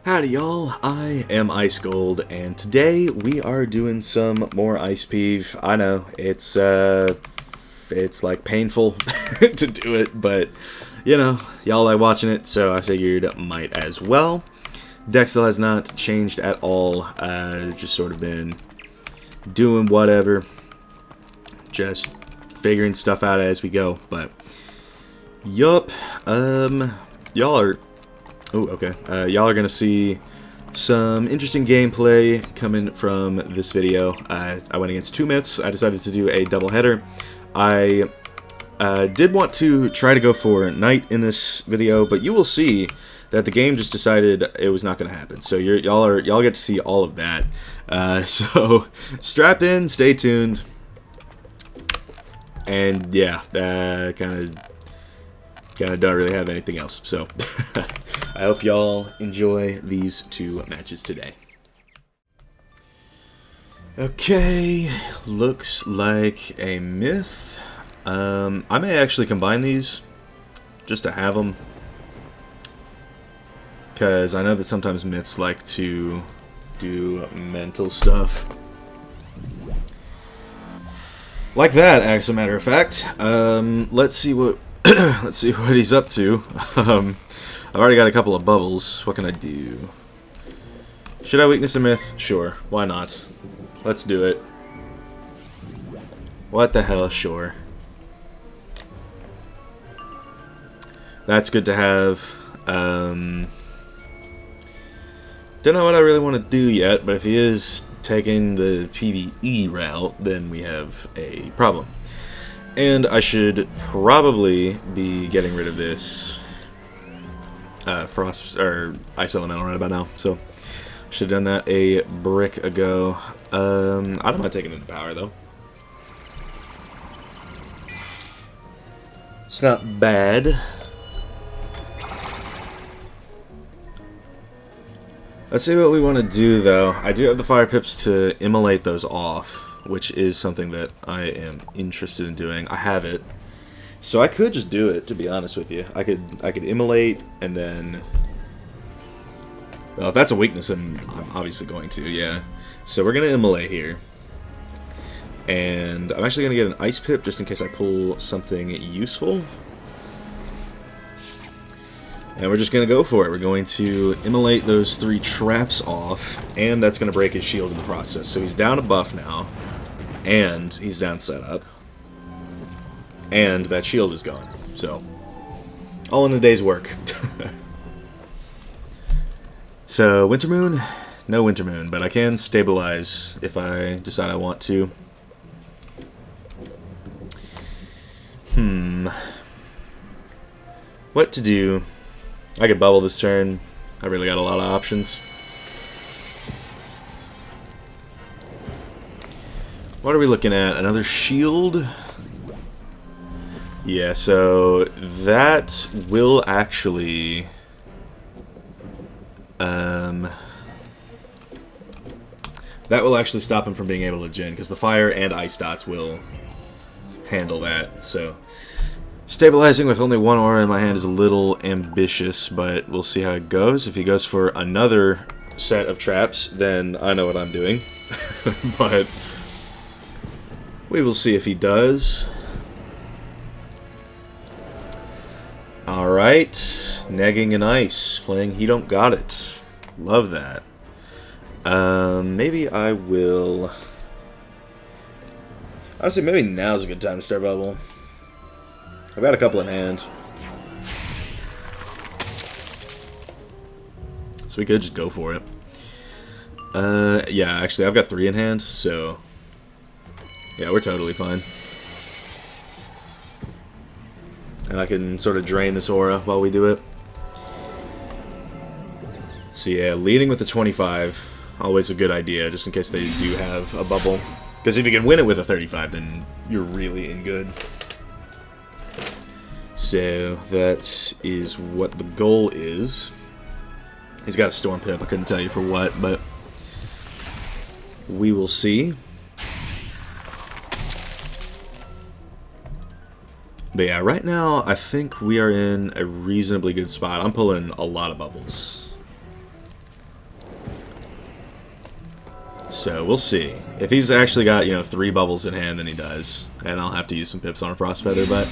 Howdy y'all, I am Ice Gold, and today we are doing some more Ice Peeve. I know, it's like painful to do it, but you know, y'all like watching it, so I figured might as well. Deck still has not changed at all, just sort of been doing whatever, just figuring stuff out as we go, but yup, y'all are y'all are gonna see some interesting gameplay coming from this video. I went against two myths. I decided to do a double header. I did want to try to go for Knight in this video, but you will see that the game just decided it was not going to happen. So y'all get to see all of that. So strap in, stay tuned, and yeah, kind of don't really have anything else. So I hope y'all enjoy these two matches today. Okay, looks like a myth. I may actually combine these just to have them, because I know that sometimes myths like to do mental stuff like that, as a matter of fact. Let's see what let's see what he's up to. I've already got a couple of bubbles. What can I do? Should I weakness a myth? Sure, why not? Let's do it. What the hell, sure. That's good to have. Don't know what I really want to do yet, but if he is taking the PvE route, then we have a problem. And I should probably be getting rid of this Frost or Ice Elemental right about now. So should have done that a brick ago. I don't mind taking it into power though. It's not bad. Let's see what we want to do though. I do have the fire pips to immolate those off, which is something that I am interested in doing. I have it, so I could just do it. To be honest with you, I could immolate and then. Well, if that's a weakness, then I'm obviously going to. Yeah. So we're gonna immolate here, and I'm actually gonna get an ice pip just in case I pull something useful. And we're just going to go for it. We're going to immolate those 3 traps off, and that's going to break his shield in the process. So he's down a buff now, and he's down setup, and that shield is gone. So, all in a day's work. So, Winter Moon? No Winter Moon, but I can stabilize if I decide I want to. What to do? I could bubble this turn. I really got a lot of options. What are we looking at? Another shield? Yeah, so that will actually stop him from being able to gen, because the fire and ice dots will handle that. So stabilizing with only 1 aura in my hand is a little ambitious, but we'll see how it goes. If he goes for another set of traps, then I know what I'm doing. But we will see if he does. Alright, negging an ice, playing He Don't Got It. Love that. Maybe I will. Honestly, maybe now's a good time to start bubble. I've got a couple in hand, so we could just go for it. Yeah, actually, I've got 3 in hand, so yeah, we're totally fine. And I can sort of drain this aura while we do it. So yeah, leading with the 25, always a good idea, just in case they do have a bubble. Because if you can win it with a 35, then you're really in good. So that is what the goal is. He's got a Storm Pip. I couldn't tell you for what, but we will see. But yeah, right now I think we are in a reasonably good spot. I'm pulling a lot of bubbles. So we'll see. If he's actually got, you know, 3 bubbles in hand, then he does. And I'll have to use some pips on a Frost Feather, but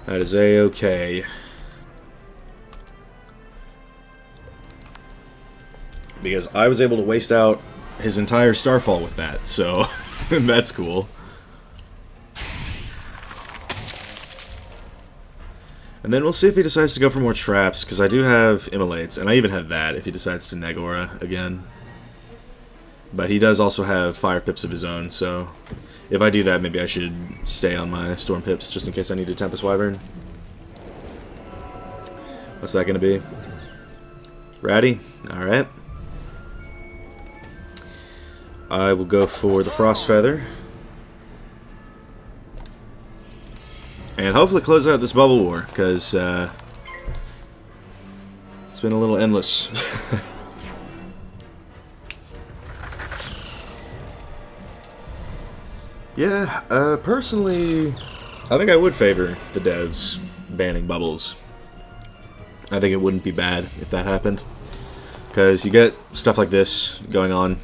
that is a-okay. Because I was able to waste out his entire Starfall with that, so that's cool. And then we'll see if he decides to go for more traps, because I do have Immolates, and I even have that if he decides to Negora again. But he does also have Fire Pips of his own, so if I do that, maybe I should stay on my Storm Pips, just in case I need a Tempest Wyvern. What's that going to be? Ratty? Alright. I will go for the Frost Feather. And hopefully close out this bubble war, because it's been a little endless. Yeah, personally, I think I would favor the devs banning bubbles. I think it wouldn't be bad if that happened, because you get stuff like this going on,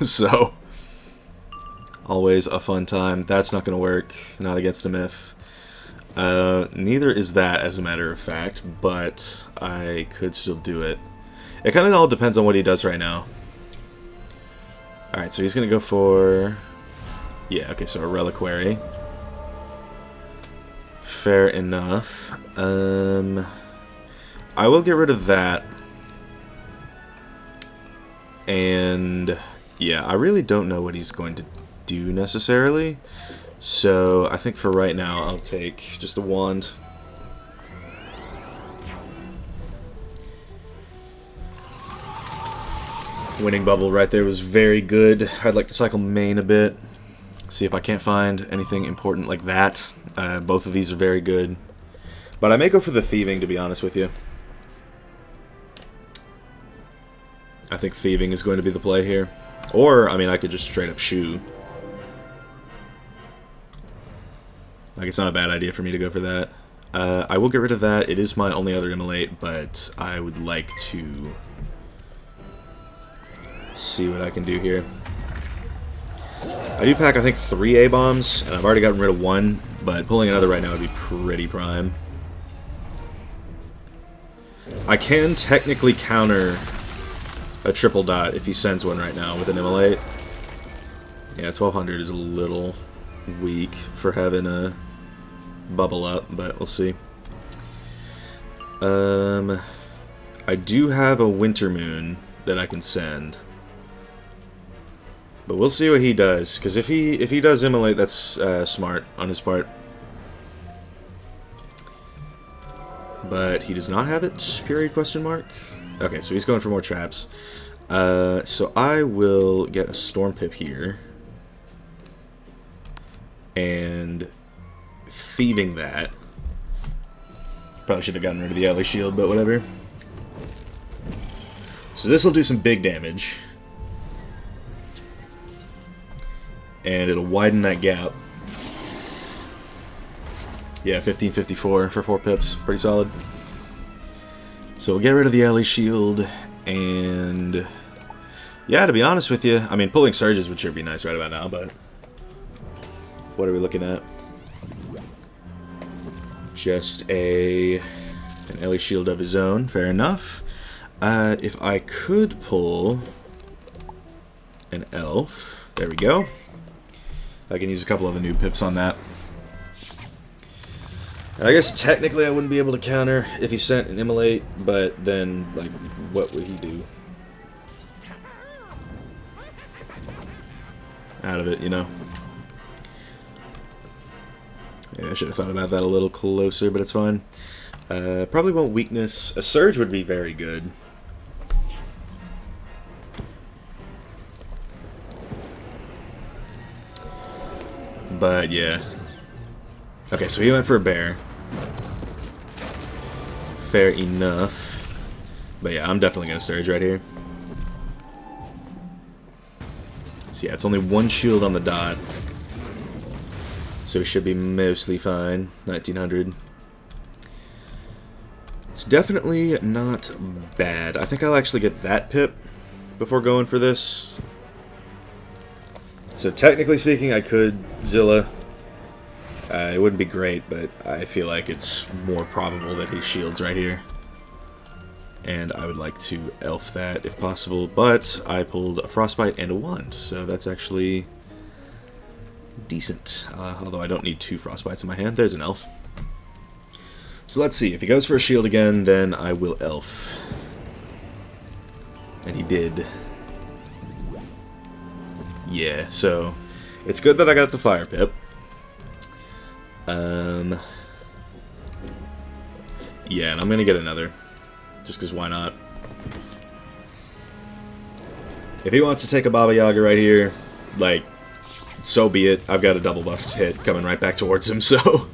so always a fun time. That's not going to work, not against a myth. Neither is that, as a matter of fact, but I could still do it. It kind of all depends on what he does right now. Alright, so he's going to go for... yeah, okay, so a Reliquary. Fair enough. I will get rid of that. And yeah, I really don't know what he's going to do necessarily. So I think for right now I'll take just a wand. Winning bubble right there was very good. I'd like to cycle main a bit. See if I can't find anything important like that. Both of these are very good. But I may go for the thieving, to be honest with you. I think thieving is going to be the play here. Or, I mean, I could just straight up shoe. Like, it's not a bad idea for me to go for that. I will get rid of that. It is my only other immolate, but I would like to see what I can do here. I do pack, I think, 3 A-bombs, and I've already gotten rid of 1, but pulling another right now would be pretty prime. I can technically counter a triple dot if he sends one right now with an immolate. Yeah, 1200 is a little weak for having a bubble up, but we'll see. I do have a Winter Moon that I can send. But we'll see what he does, because if he does immolate, that's smart on his part. But he does not have it, period, question mark. Okay, so he's going for more traps. So I will get a Storm Pip here. And thieving that. Probably should have gotten rid of the Alley Shield, but whatever. So this will do some big damage. And it'll widen that gap. Yeah, 1554 for 4 pips. Pretty solid. So we'll get rid of the Alley Shield. And yeah, to be honest with you, I mean, pulling Surges would sure be nice right about now, but what are we looking at? Just an Alley Shield of his own. Fair enough. If I could pull an Elf. There we go. I can use a couple of the new pips on that. And I guess technically I wouldn't be able to counter if he sent an immolate, but then, like, what would he do? Out of it, you know? Yeah, I should have thought about that a little closer, but it's fine. Probably won't weakness. A Surge would be very good. But, yeah. Okay, so he went for a bear. Fair enough. But yeah, I'm definitely going to Surge right here. So yeah, it's only 1 shield on the dot. So we should be mostly fine. 1900. It's definitely not bad. I think I'll actually get that pip before going for this. So technically speaking, I could Zilla. It wouldn't be great, but I feel like it's more probable that he shields right here. And I would like to elf that if possible, but I pulled a Frostbite and a Wand, so that's actually decent. Although I don't need 2 Frostbites in my hand. There's an elf. So let's see. If he goes for a shield again, then I will elf. And he did. Yeah, so it's good that I got the Fire Pip. Yeah, and I'm gonna get another. Just because why not? If he wants to take a Baba Yaga right here, like, so be it. I've got a double buffed hit coming right back towards him, so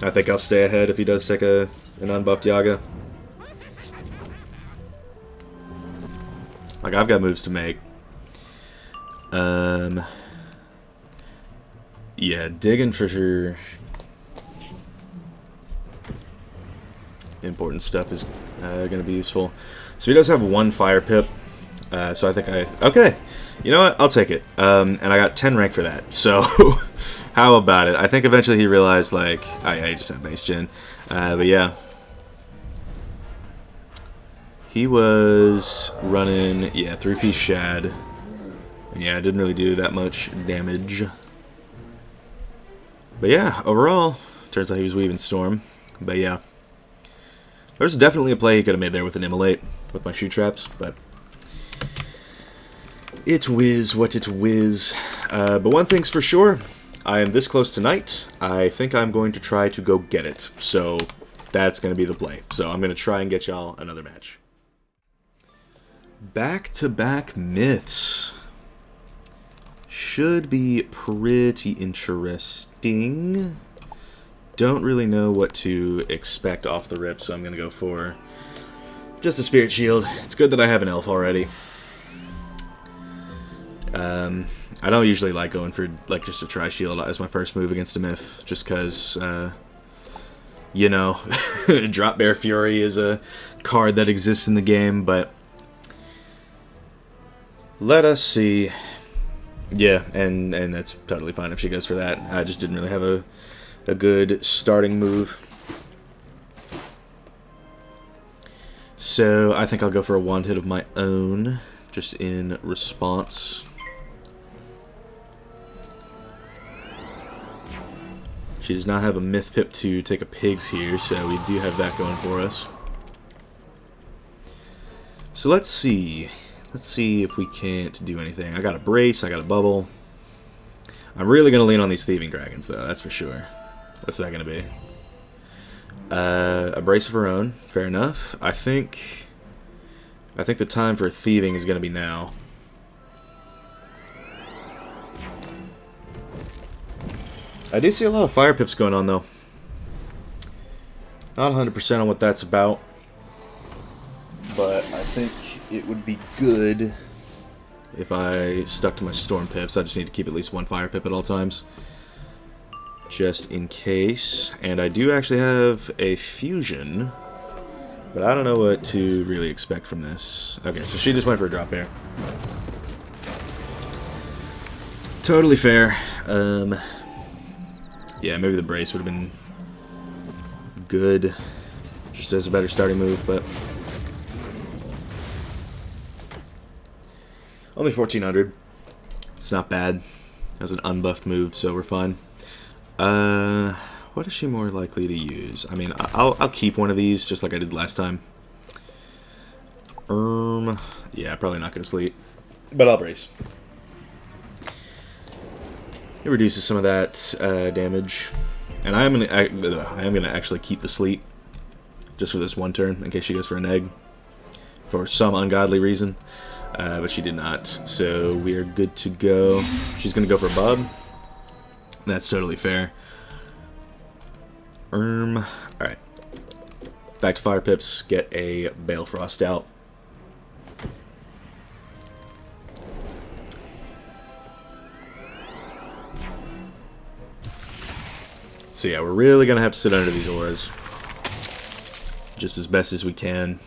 I think I'll stay ahead if he does take an unbuffed Yaga. Like, I've got moves to make. Yeah, digging for sure. Important stuff is going to be useful. So he does have 1 Fire Pip. So I think okay, you know what? I'll take it. And I got 10 rank for that. So how about it? I think eventually he realized, like, oh yeah, he just had base gen. But yeah. He was running, yeah, 3-piece Shad. And yeah, it didn't really do that much damage. But yeah, overall, turns out he was weaving Storm. But yeah. There's definitely a play he could have made there with an Immolate, with my shoe traps, but it's whiz what it whiz. But one thing's for sure, I am this close tonight. I think I'm going to try to go get it, so that's going to be the play. So I'm going to try and get y'all another match. Back-to-back myths. Should be pretty interesting. Don't really know what to expect off the rip, so I'm going to go for just a Spirit Shield. It's good that I have an elf already. I don't usually like going for, like, just a Tri-Shield as my first move against a myth, just because, you know, Drop Bear Fury is a card that exists in the game, but let us see. Yeah, and that's totally fine if she goes for that. I just didn't really have a good starting move. So I think I'll go for a wand hit of my own, just in response. She does not have a Myth Pip to take a Pigs here, so we do have that going for us. So let's see. Let's see if we can't do anything. I got a Brace, I got a Bubble. I'm really going to lean on these Thieving Dragons, though, that's for sure. What's that going to be? A Brace of her own. Fair enough. I think the time for thieving is going to be now. I do see a lot of Fire Pips going on, though. Not 100% on what that's about. But I think it would be good if I stuck to my Storm Pips. I just need to keep at least 1 Fire Pip at all times, just in case. And I do actually have a Fusion, but I don't know what to really expect from this. Okay, so she just went for a Drop Bear. Totally fair. Yeah, maybe the Brace would have been good, just as a better starting move, but only 1400. It's not bad. That was an unbuffed move, so we're fine. What is she more likely to use? I mean, I'll keep one of these, just like I did last time. Yeah, probably not gonna sleep, but I'll Brace. It reduces some of that damage, and I am gonna actually keep the sleep just for this one turn in case she goes for an egg for some ungodly reason. But she did not, so we are good to go. She's gonna go for a Bub. That's totally fair. Alright. Back to Fire Pips, get a Balefrost out. So yeah, we're really gonna have to sit under these auras just as best as we can.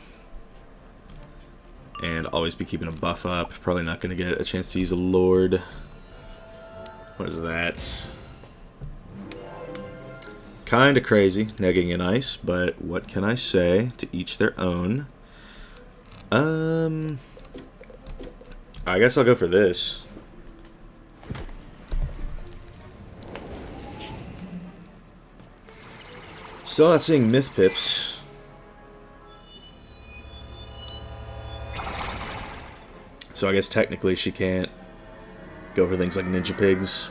and always be keeping a buff up. Probably not going to get a chance to use a Lord. What is that? Kinda crazy, negging in ice, but what can I say? To each their own. I guess I'll go for this. Still not seeing Myth Pips. So I guess technically she can't go for things like Ninja Pigs.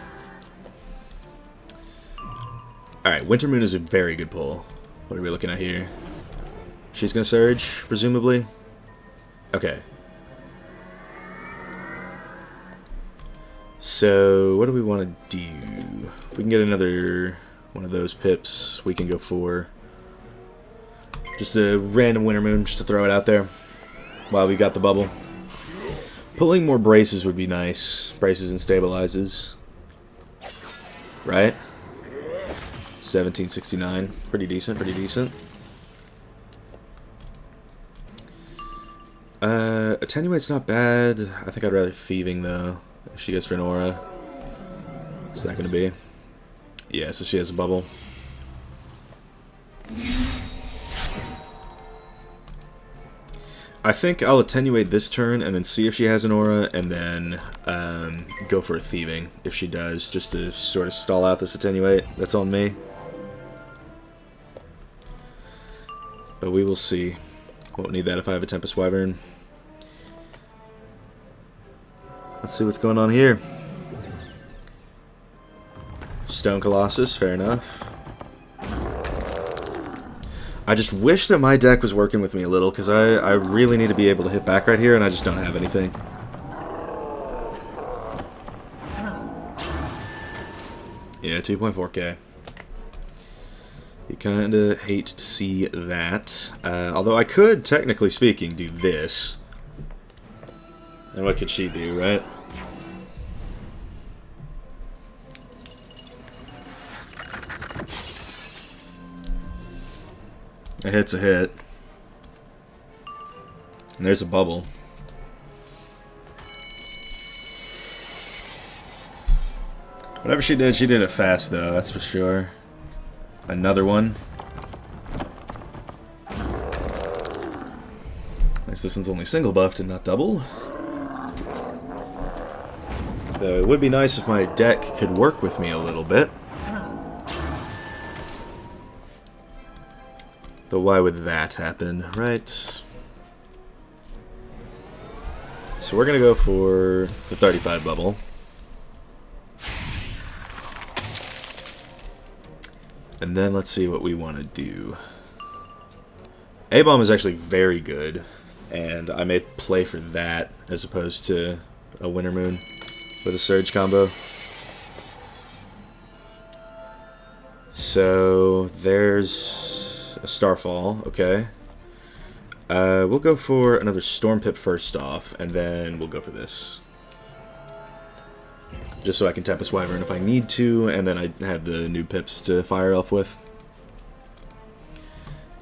Alright, Winter Moon is a very good pull. What are we looking at here? She's gonna Surge, presumably? Okay. So, what do we want to do? We can get another one of those pips. We can go for just a random Winter Moon, just to throw it out there while we got the bubble. Pulling more braces would be nice. Braces and stabilizes. Right? 1769. Pretty decent, pretty decent. Attenuate's not bad. I think I'd rather Thieving, though. If she goes for an aura. What's that gonna be? Yeah, so she has a bubble. I think I'll Attenuate this turn and then see if she has an aura, and then go for a Thieving if she does, just to sort of stall out this Attenuate. That's on me. But we will see. Won't need that if I have a Tempest Wyvern. Let's see what's going on here. Stone Colossus, fair enough. I just wish that my deck was working with me a little, because I really need to be able to hit back right here, and I just don't have anything. Yeah, 2.4k. You kinda hate to see that. Although I could, technically speaking, do this. And what could she do, right? A hit's a hit. And there's a bubble. Whatever she did it fast, though, that's for sure. Another one. Nice, this one's only single buffed and not double. Though it would be nice if my deck could work with me a little bit. But why would that happen, right? So we're gonna go for the 35 bubble. And then let's see what we want to do. A-Bomb is actually very good, and I may play for that as opposed to a Winter Moon with a Surge combo. So there's a Starfall, okay. We'll go for another Storm Pip first off, and then we'll go for this. Just so I can Tempest Wyvern if I need to, and then I have the new pips to Fire Elf with.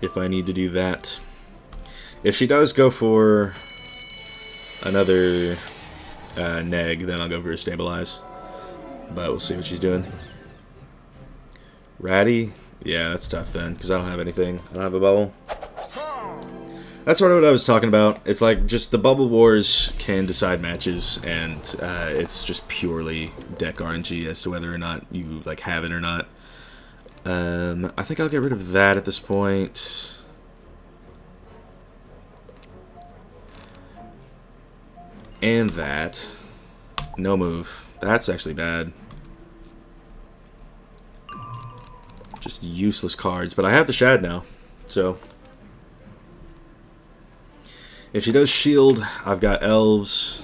If I need to do that. If she does go for another neg, then I'll go for a Stabilize. But we'll see what she's doing. Ratty? Yeah, that's tough then, because I don't have anything. I don't have a bubble. That's sort of what I was talking about. It's like, just the Bubble Wars can decide matches, and it's just purely deck RNG as to whether or not you like have it or not. I think I'll get rid of that at this point. And that. No move. That's actually bad. Just useless cards, but I have the Shad now, so... If she does shield, I've got elves,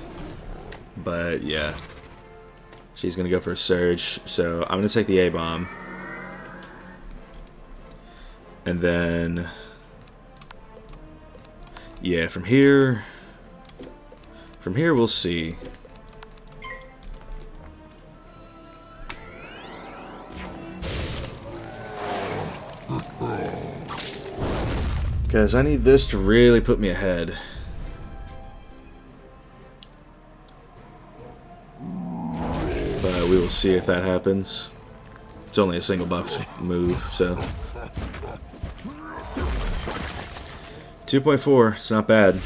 but yeah, she's going to go for a Surge, so I'm going to take the A-Bomb, and then, yeah, from here we'll see. Because I need this to really put me ahead. we will see if that happens. It's only a single buffed move, so. 2.4, it's not bad.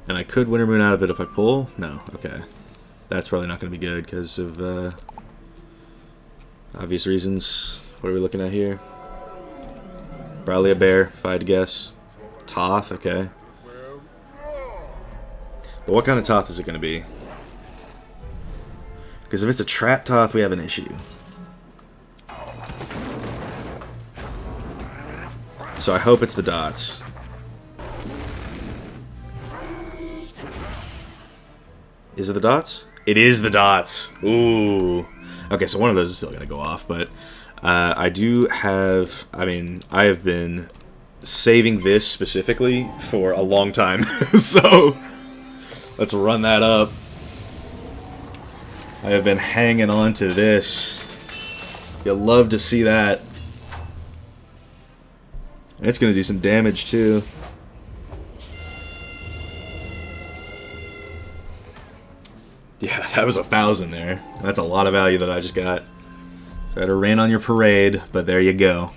And I could Winter Moon out of it if I pull? No, okay. That's probably not going to be good because of obvious reasons. What are we looking at here? Probably a bear, if I had to guess. Toth, okay. But what kind of Toth is it going to be? Because if it's a trap Toth, we have an issue. So I hope it's the dots. Is it the dots? It is the dots. Ooh. Okay, so one of those is still going to go off, but I do have... I mean, I have been saving this specifically for a long time. So, let's run that up. I have been hanging on to this. You'll love to see that. And it's going to do some damage, too. Yeah, that was 1,000 there. That's a lot of value that I just got. So I had to rain on your parade, but there you go.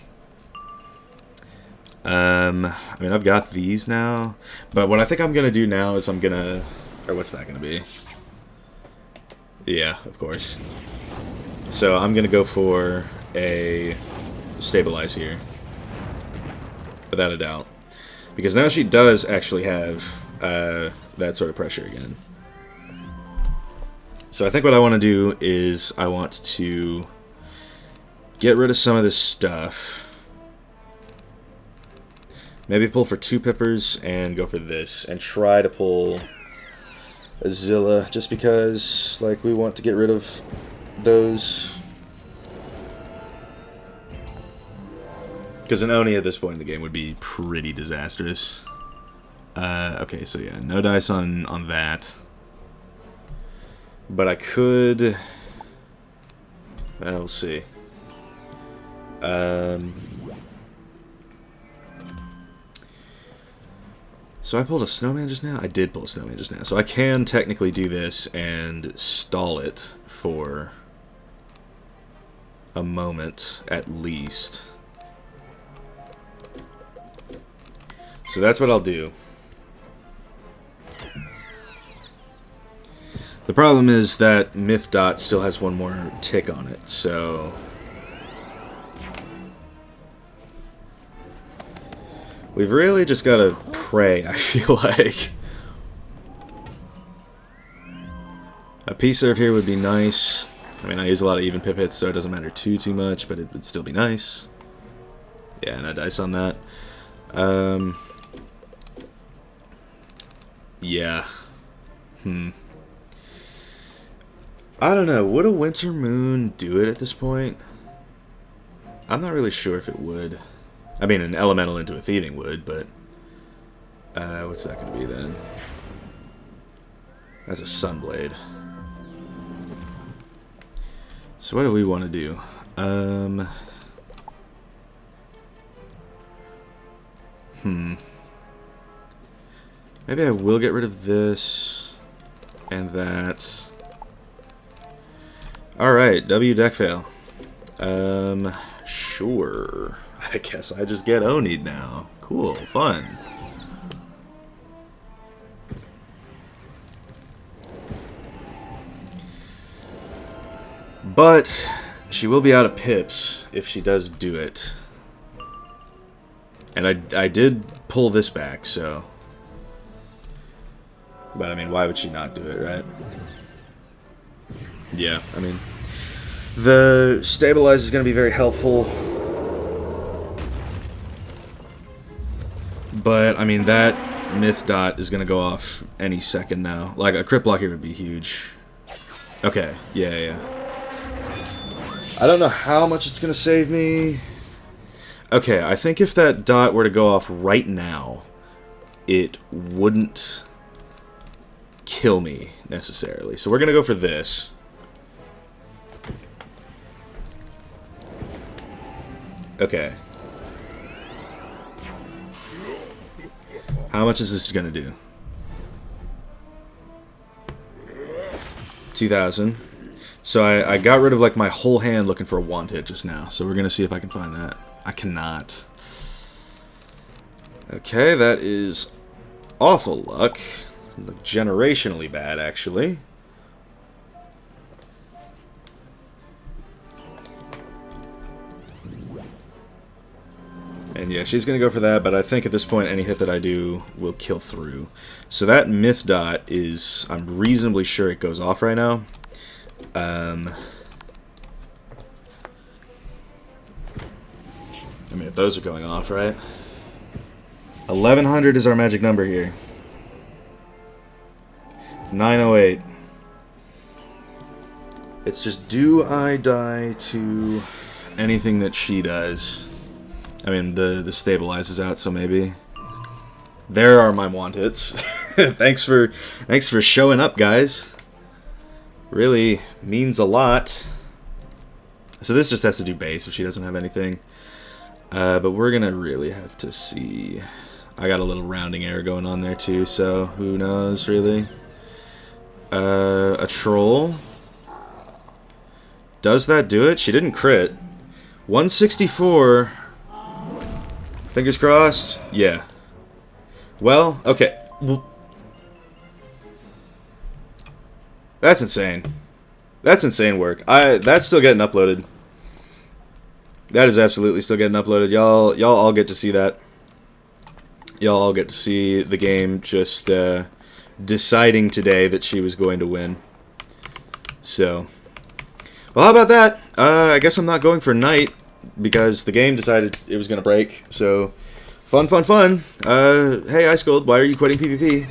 I mean, I've got these now. But what I think I'm going to do now is I'm going to... Or what's that going to be? Yeah, of course. So I'm going to go for a stabilize here. Without a doubt. Because now she does actually have that sort of pressure again. So I think what I want to do is I want to get rid of some of this stuff. Maybe pull for 2 Pippers and go for this. And try to pull a Zilla just because like we want to get rid of those. Because an Oni at this point in the game would be pretty disastrous. Okay, so yeah, no dice on that. But I could... we'll see. So I pulled a snowman just now? I did pull a snowman just now. So I can technically do this and stall it for a moment at least. So that's what I'll do. The problem is that Myth Dot still has one more tick on it, so... We've really just got to pray, I feel like. A P-Serve here would be nice. I mean, I use a lot of even pip hits, so it doesn't matter too much, but it would still be nice. Yeah, no dice on that. Yeah. I don't know. Would a Winter Moon do it at this point? I'm not really sure if it would. I mean, an Elemental into a Thieving would, but... what's that going to be then? That's a Sunblade. So what do we want to do? Maybe I will get rid of this and that. Alright, W deck fail. Sure. I guess I just get Oni'd now. Cool, fun. But she will be out of pips if she does do it. And I did pull this back, so... But, I mean, why would she not do it, right? Yeah, I mean... The Stabilize is going to be very helpful. But, I mean, that Myth Dot is going to go off any second now. Like, a Crypt Block here would be huge. Okay, yeah. I don't know how much it's going to save me. Okay, I think if that dot were to go off right now, it wouldn't kill me, necessarily. So we're going to go for this. Okay. How much is this going to do? 2,000. So I got rid of like my whole hand looking for a wand hit just now. So we're going to see if I can find that. I cannot. Okay, that is awful luck. Like, generationally bad, actually. And yeah, she's going to go for that, but I think at this point any hit that I do will kill through. So that myth dot is, I'm reasonably sure it goes off right now. I mean, if those are going off, right? 1100 is our magic number here. 908. It's just, do I die to anything that she does? I mean, the stabilizes out, so maybe. There are my wand hits. Thanks for showing up, guys. Really means a lot. So this just has to do base if she doesn't have anything. But we're gonna really have to see. I got a little rounding error going on there too, so who knows really. A troll. Does that do it? She didn't crit. 164. Fingers crossed. Yeah. Well, okay. That's insane. That's insane work. That's still getting uploaded. That is absolutely still getting uploaded. Y'all all get to see that. Y'all all get to see the game just deciding today that she was going to win. So, well, how about that? I guess I'm not going for night because the game decided it was going to break. So, fun. Hey, Ice Gold, why are you quitting PvP?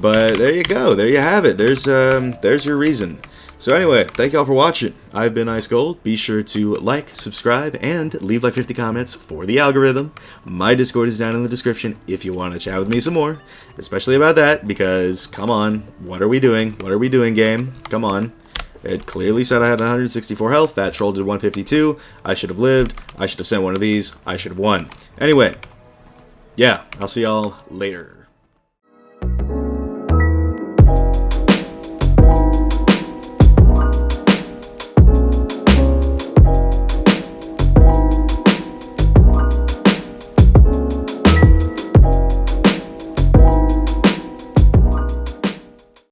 But there you go. There you have it. There's your reason. So anyway, thank y'all for watching. I've been Ice Gold. Be sure to like, subscribe, and leave like 50 comments for the algorithm. My Discord is down in the description if you want to chat with me some more. Especially about that, because, come on, what are we doing? What are we doing, game? Come on. It clearly said I had 164 health. That troll did 152. I should have lived. I should have sent one of these. I should have won. Anyway, yeah, I'll see y'all later.